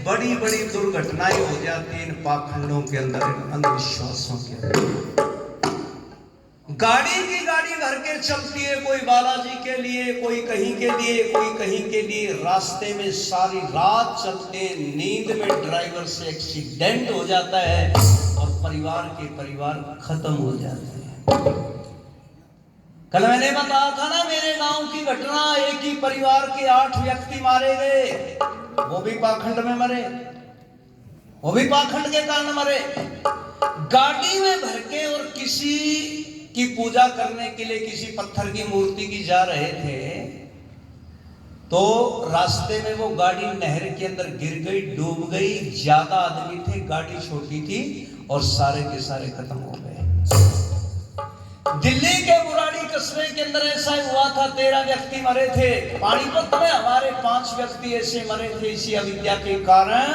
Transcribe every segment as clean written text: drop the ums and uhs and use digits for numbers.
बड़ी बड़ी दुर्घटनाएं हो जाती हैं इन पाखंडों के अंदर, इन अंधविश्वासों के अंदर। गाड़ी भर के चलती है, कोई बालाजी के लिए, कोई कहीं के लिए, कोई कहीं के लिए। रास्ते में सारी रात चलते हैं, नींद में ड्राइवर से एक्सीडेंट हो जाता है और परिवार खत्म हो जाते हैं। कल मैंने बताया था ना मेरे गांव की घटना, एक ही परिवार के 8 व्यक्ति मारे गए, वो भी पाखंड में मरे, वो भी पाखंड के कारण मरे। गाड़ी में भर के और किसी की पूजा करने के लिए किसी पत्थर की मूर्ति की जा रहे थे, तो रास्ते में वो गाड़ी नहर के अंदर गिर गई, डूब गई। ज्यादा आदमी थे, गाड़ी छोटी थी और सारे के सारे खत्म हो गए। दिल्ली के बुराड़ी कस्बे के अंदर ऐसा हुआ था, 13 व्यक्ति मरे थे। पानीपत में हमारे 5 व्यक्ति ऐसे मरे थे इसी अविद्या के कारण।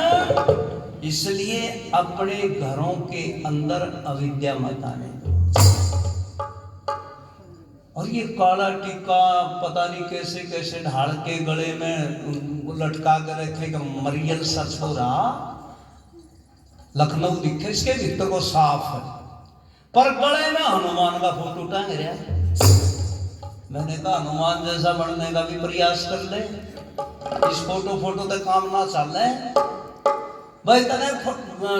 इसलिए अपने घरों के अंदर अविद्या मत आने दो। और ये काला टीका पता नहीं कैसे कैसे ढाल के गले में लटका कर रखे कि मरियल सा छोरा लखनऊ दिखे, इसके भीतर को साफ है, पर गले में हनुमान का फोटो टांग रहा है। मैंने कहा हनुमान जैसा बनने का भी प्रयास कर ले, इस फोटो तक काम ना चल रहा भाई। तने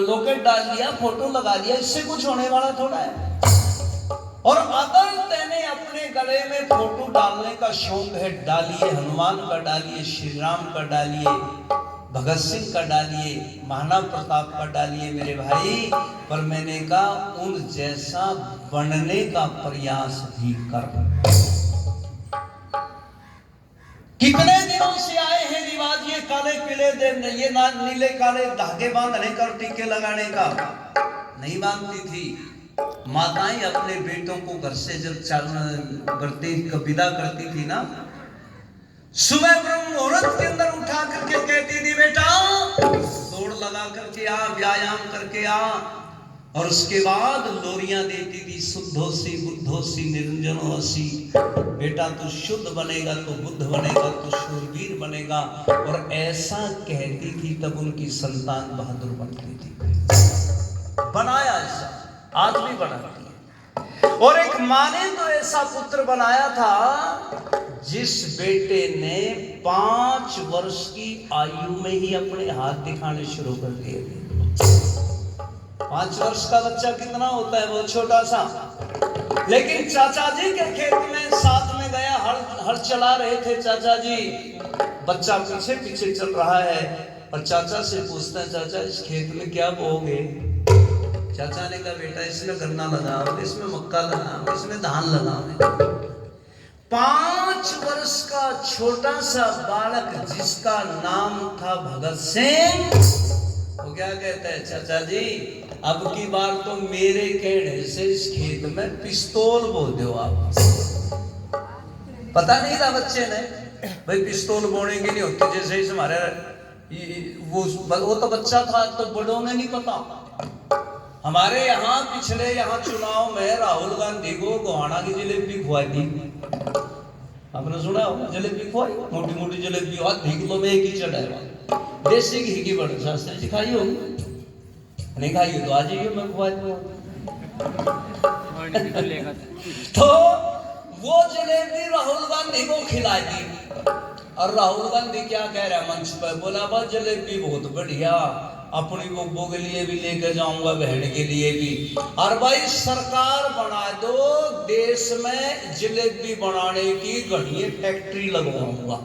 लोकेट डाल दिया, फोटो लगा दिया, इससे कुछ होने वाला थोड़ा है। और अगर तेने अपने गले में फोटो डालने का शौक है, डालिए, हनुमान का डालिए, श्री राम का डालिए, भगत सिंह का डालिए, महाराणा प्रताप का डालिए मेरे भाई। पर मैंने कहा उन जैसा बनने का प्रयास भी कर। कितने दिनों से आए हैं रिवाज ये काले पीले ये नीले काले धागे बांधने का, टीके लगाने का। नहीं बांधती थी माताएं अपने बेटों को घर से जब विदा करती थी ना, सुबह ब्रह्म मुहूर्त के अंदर उठा करके कहती थी बेटा दौड़ लगा करके आ, व्यायाम करके आ। और उसके बाद लोरियां देती थी, शुद्धोसी बुद्धोसी निरंजनोसी। बेटा तू शुद्ध बनेगा तो बुद्ध बनेगा, तो शूरवीर बनेगा। और ऐसा कहती थी, तब उनकी संतान बहादुर बनती थी। बनाया ऐसा, आज भी बनाती है। और एक माँ ने तो ऐसा पुत्र बनाया था जिस बेटे ने 5 वर्ष की आयु में ही अपने हाथ दिखाने शुरू कर दिए थे। 5 वर्ष का बच्चा कितना होता है, बहुत छोटा सा। लेकिन चाचा जी के खेत में साथ में गया, हल चला रहे थे चाचा जी। बच्चा पीछे पीछे चल रहा है और चाचा से पूछता है, चाचा इस खेत में क्या बोओगे? चाचा ने कहा बेटा इसमें गन्ना लगाओ, इसमें मक्का लगाओ, इसमें धान लगाओ। 5 वर्ष का छोटा सा बालक जिसका नाम था भगत सिंह, वो क्या कहता है, चाचा जी अब की बार तो मेरे कहने से इस खेत में पिस्तौल बो दो आप। पता नहीं था बच्चे ने भाई पिस्तौल बोने की नहीं होती, जैसे इस हमारे वो तो बच्चा था, तो बड़ों ने नहीं पता। हमारे यहाँ पिछले चुनाव में राहुल गांधी को गोहाना की जलेबी खुआई थी, आपने सुना होगा। जलेबी खुआई, मोटी मोटी जलेबी, 10 किलो में एक ही चढ़ाएगा, देसी घी की बड़ी शास्त्री जी खाई होगी, नहीं खाई हो तो आज ही मैं खुआ दूँ। तो वो जलेबी राहुल गांधी को खिलाई थी। और राहुल गांधी क्या कह रहा है मंच पर, बोला बस जलेबी बहुत बढ़िया, अपनी बुब्बो के लिए भी लेकर जाऊंगा, बहन के लिए भी। और भाई सरकार बना दो, देश में जलेबी बनाने की घड़ी फैक्ट्री लगवाऊंगा।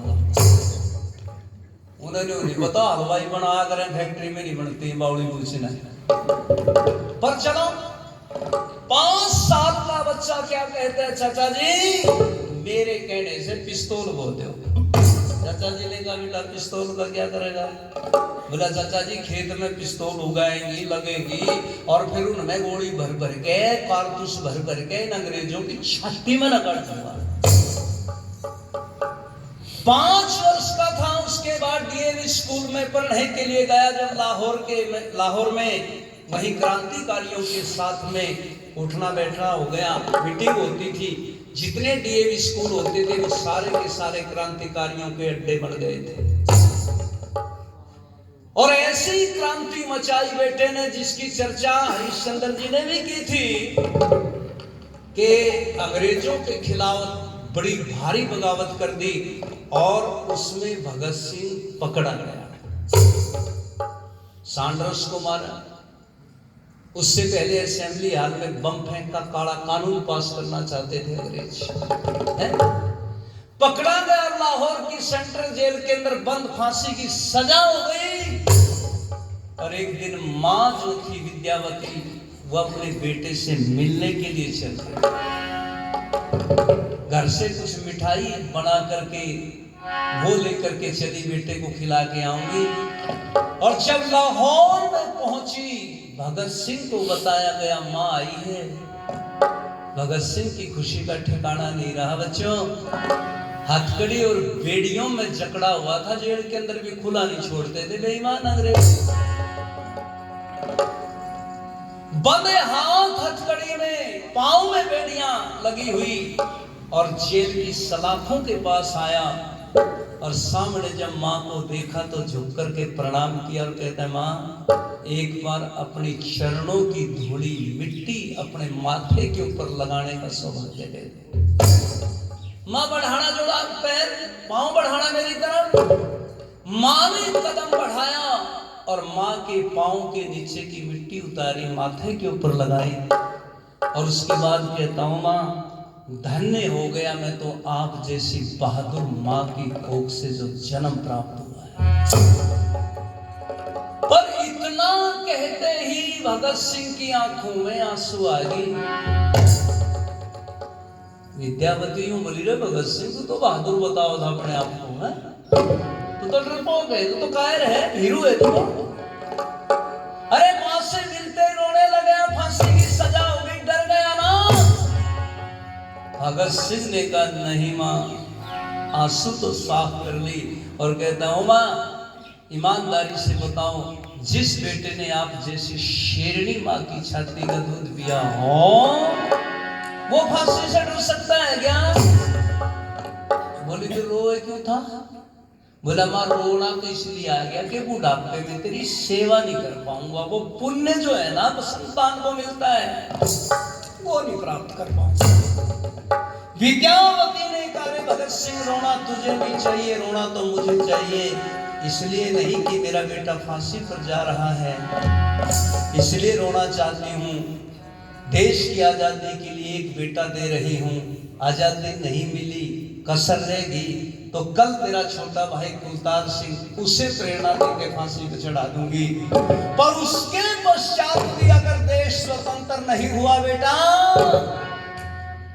उन्होंने नहीं पता हलवाई बना करें, फैक्ट्री में नहीं बनती, बावड़ी पूछना। पर चलो 5 साल का बच्चा क्या कहता है, चाचा जी मेरे कहने से पिस्तौल बो दो। चाचा जी ने कहा बेटा पिस्तौल का क्या करेगा? बोला चाचा जी खेत में पिस्तौल उगाएंगी लगेगी और फिर उनमें गोली भर भर के कारतूस भर भर के इन अंग्रेजों की छाती में रगड़ दूंगा। 5 वर्ष का था, उसके बाद डीएवी स्कूल में पढ़ने के लिए गया। जब लाहौर में वही क्रांतिकारियों के साथ में उठना बैठना हो गया, मीटिंग होती थी। जितने डीएवी स्कूल होते थे वो सारे के सारे क्रांतिकारियों के अड्डे बन गए थे। और ऐसी क्रांति मचाई बेटे ने जिसकी चर्चा हरिश्चंद्र जी ने भी की थी कि अंग्रेजों के खिलाफ बड़ी भारी बगावत कर दी और उसमें भगत सिंह पकड़ा गया, सैंडर्स को मारा। उससे पहले असेंबली हाल में बम फेंक का काला कानून पास करना चाहते थे अंग्रेज, पकड़ा गया। लाहौर की सेंट्रल जेल के अंदर बंद, फांसी की सजा हो गई। और एक दिन मां जो थी विद्यावती, वो अपने बेटे से मिलने के लिए चल गई। घर से कुछ मिठाई बना करके वो लेकर के चली, बेटे को खिला के आऊंगी। और जब लाहौर में पहुंची, भगत सिंह को बताया गया मां आई है। भगत सिंह की खुशी का ठिकाना नहीं रहा बच्चों। हथकड़ी और बेड़ियों में जकड़ा हुआ था, जेल के अंदर भी खुला नहीं छोड़ते थे बेईमान अंग्रेज। बंधे हाथ हथकड़ी में, पांव में बेड़ियां लगी हुई, और जेल की सलाखों के पास आया। और सामने जब मां को देखा तो झुक करके प्रणाम किया और कहता है मां, एक बार अपनी चरणों की धूली मिट्टी अपने माथे के ऊपर लगाने का सौभाग्य दे दे। मां बढ़ाना जोड़ा पैर, पांव बढ़ाना मेरी तरफ। मां ने कदम बढ़ाया और मां के पांव के नीचे की मिट्टी उतारी, माथे के ऊपर लगाई। और उसके बाद कहता हूं मां, धन्य हो गया मैं तो आप जैसी बहादुर मां की कोख से जो जन्म प्राप्त हुआ है। पर इतना कहते ही भगत सिंह की आंखों में आंसू आ गए। विद्यावती यूं बोली, रे भगत सिंह तू तो बहादुर बताओ था अपने आप को, है तू तो डरपोक है, तू तो कायर है, भीरू है तू। अरे मां से मिलते रोने लगे, फांसी की सजा हो गई, डर गया ना। भगत सिंह ने कहा नहीं मां, आंसू तो साफ कर ली। और कहता हूं मां, ईमानदारी से बताओ, जिस बेटे ने आप जैसी शेरनी मां की छाती का दूध पिया हो, वो फांसी से डर सकता है क्या? बोली तो रोए क्यों था? बोला मां, रोना तो इसलिए आ गया कि बुढ़ापे में तेरी सेवा नहीं कर पाऊंगा। वो पुण्य जो है ना, वो संतान को मिलता है, वो नहीं प्राप्त कर पाऊंगा। विद्यावती ने कहा, भगत सिंह रोना तुझे भी चाहिए, रोना तो मुझे चाहिए। इसलिए नहीं कि मेरा बेटा फांसी पर जा रहा है, इसलिए रोना चाहती हूँ। देश की आजादी के लिए एक बेटा दे रही हूँ, आजादी नहीं मिली, कसर रहेगी तो कल तेरा छोटा भाई कुलतार सिंह, उसे प्रेरणा देकर फांसी पर चढ़ा दूंगी। पर उसके पश्चात भी अगर देश स्वतंत्र नहीं हुआ बेटा,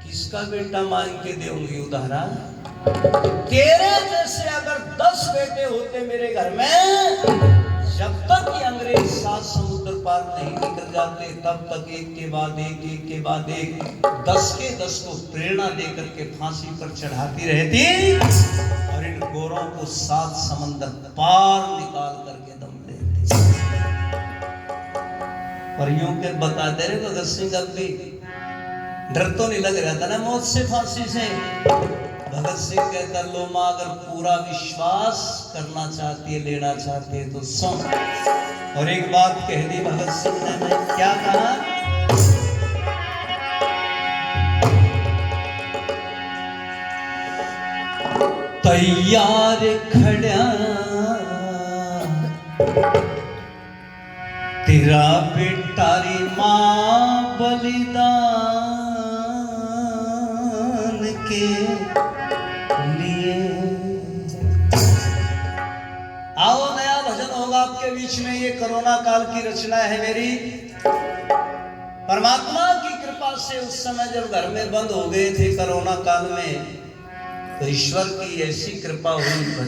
किसका बेटा मांग के दूंगी उदाहरण? तेरे जैसे अगर 10 बेटे होते मेरे घर में, जब तक ये अंग्रेज 7 समुद्र पार नहीं निकल जाते, तब तक एक के बाद एक 10 के 10 को प्रेरणा देकर के फांसी पर चढ़ाती रहती, और इन गोरों को 7 समंदर पार निकाल करके दम देती। और यूं के बता दे रहे भगत सिंह, अब भी डर तो नहीं लग रहा था ना मौत से, फांसी से? भगत सिंह कहता, लो मां, अगर पूरा विश्वास करना चाहती है, लेना चाहती है तो सुन। और एक बात कह दी भगत सिंह ने, मैं क्या कहा? तैयार खड़ा तेरा बेटा री मां बलिदान के लिए। आओ, नया भजन होगा आपके बीच में। ये कोरोना काल की रचना है मेरी। परमात्मा की कृपा से उस समय जब घर में बंद हो गए थे कोरोना काल में, तो ईश्वर की ऐसी कृपा हुई, भजन